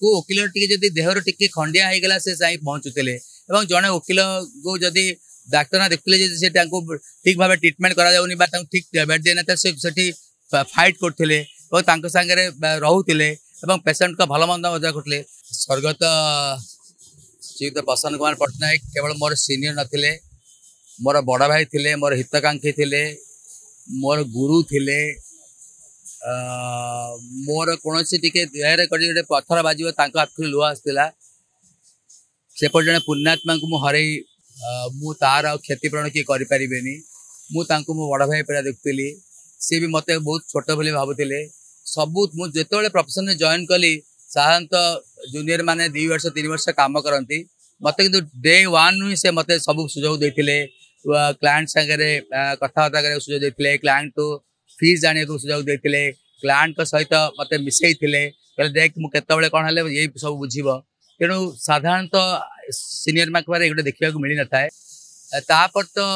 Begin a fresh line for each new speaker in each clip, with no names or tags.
को वकिल T there T खंडिया हो गला से जाई पहुँचुते जड़े वकिल को जदि डाक्तर देखुले ठीक भाव ट्रिटमेंट करा ठीक बेड देना से फाइट करते सागे रोते पेसेंट का भल मंद मजा करते स्वर्गत श्रीयुक्त प्रसन्न कुमार पट्टनायक केवल मोर सीनियर नथिले मोर बड़ भाई थिले मोर हितकांक्षी थिले मोर गुरु थिले मोर कौन टी देहरे गोटे पत्थर बाज आखिरी लुह आसला सेपट जड़े पुण्यात्मा को मुझे मु तार क्षतिपूरण किए करें मुझे मो बड़ भाई पे देखुली सी भी मत बहुत छोट बोली भावुले सबू मुझे प्रोफेशन में जॉइन कली साधारणतः जूनियर माने 2 वर्ष 3 वर्ष काम करती मत कि डे 1 नु से मत सब सुजोग देते क्लाएंट सागे कथबार्ता करने सुजोग देते क्लाएंट तो फीस जाने को सुजोग देते क्लाएंट सहित मत मिसई देख मुझे कौन है ये सब बुझे तेणु साधारणतः सीनियर मार्क गोटे देखा मिल न था तापर तो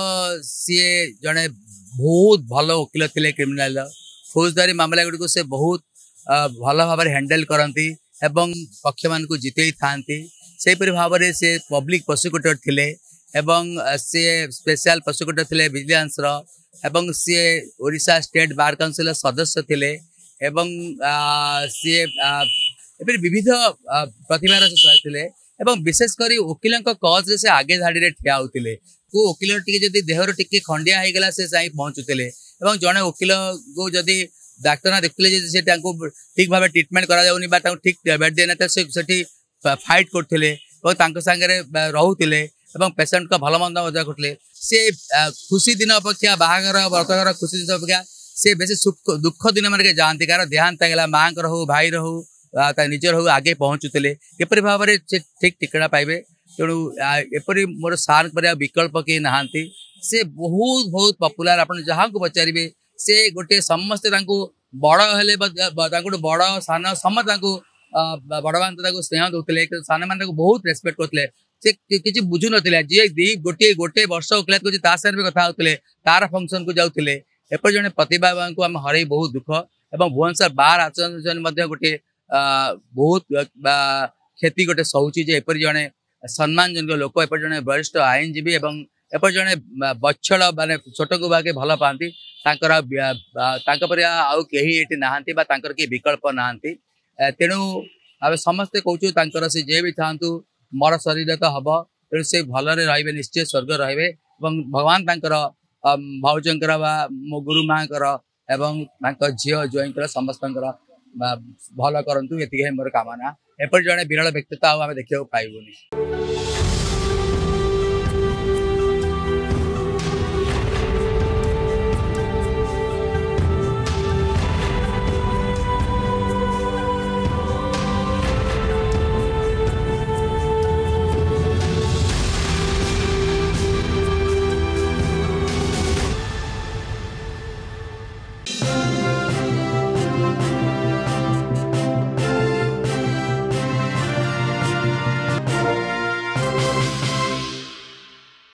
सी जड़े बहुत भल वकिल थे क्रिमिनाल फौजदारी मामला गुड़ी से बहुत भल भाव हैंडल करती एवं पक्ष मान को जिते था सेपरी भाव में से पब्लिक प्रोसिक्यूटर थिले एवं सी स्पेशल प्रोसिक्यूटर थिले विजिलेंस एवं सी ओडिशा स्टेट बार काउंसिल सदस्य थिले एवं सी विविध प्रतिभार थे एवं विशेषकर वकिल कज से आगे धाड़ी ठिया होते को वकिल टी देहर टी खंडिया हो गला से जाई पहुँचुते जड़े वकिल को जदि डाक्तर देखुले ठीक भाव ट्रिटमेंट करा ठीक बेड देना से फाइट करते सागे रोते पेसेंट का भल मंद मजा करते से खुशी दिन अपेक्षा बाहागर व्रतघर खुशी दिन अपेक्षा से बेस दुख दिन मानक जाती कार देहांत गला माँ हो भाई हो निजर हो आगे पहुँचुते किपर भाव में से ठीक टिकड़ा पाइबे तेणु एपरी मोर सार पर विकल्प किए नहांती से बहुत बहुत पपुलार आप जहाँ को पचारे से गोटे समस्ते बड़ हेले बड़ सान समस्त बड़ मान स्नेह दौले सान मान बहुत रेस्पेक्ट करते से किसी बुझु ना जी गोटे गोटे वर्ष वकिलात कर कथा होते तार फंक्शन को जाते एपर जड़े प्रतिभा को आम हर बहुत दुख और भुवनेश्वर बार आचरण गोटे बहुत क्षति गोटे सहूची एपरी जड़े सम्मानजनक लोक एपर जड़े वरिष्ठ आईनजीवी एवं एपर जड़े बच्छड़ माने छोट को बागे भल पाती आउ कहीं ये नहांती किए विकल्प नहांती तेणु आम समस्ते कहूँ से जे भी था मोर शरीर तो हम तेणु से भलरे रे निश्चय स्वर्ग रे भगवान भाउजर मो गुरु माँ एवं झील ज्वाइंकर समस्त भल करूँ ये मोर कामना एपर जड़े विरल व्यक्तित्व आम देखा पाइबुनि।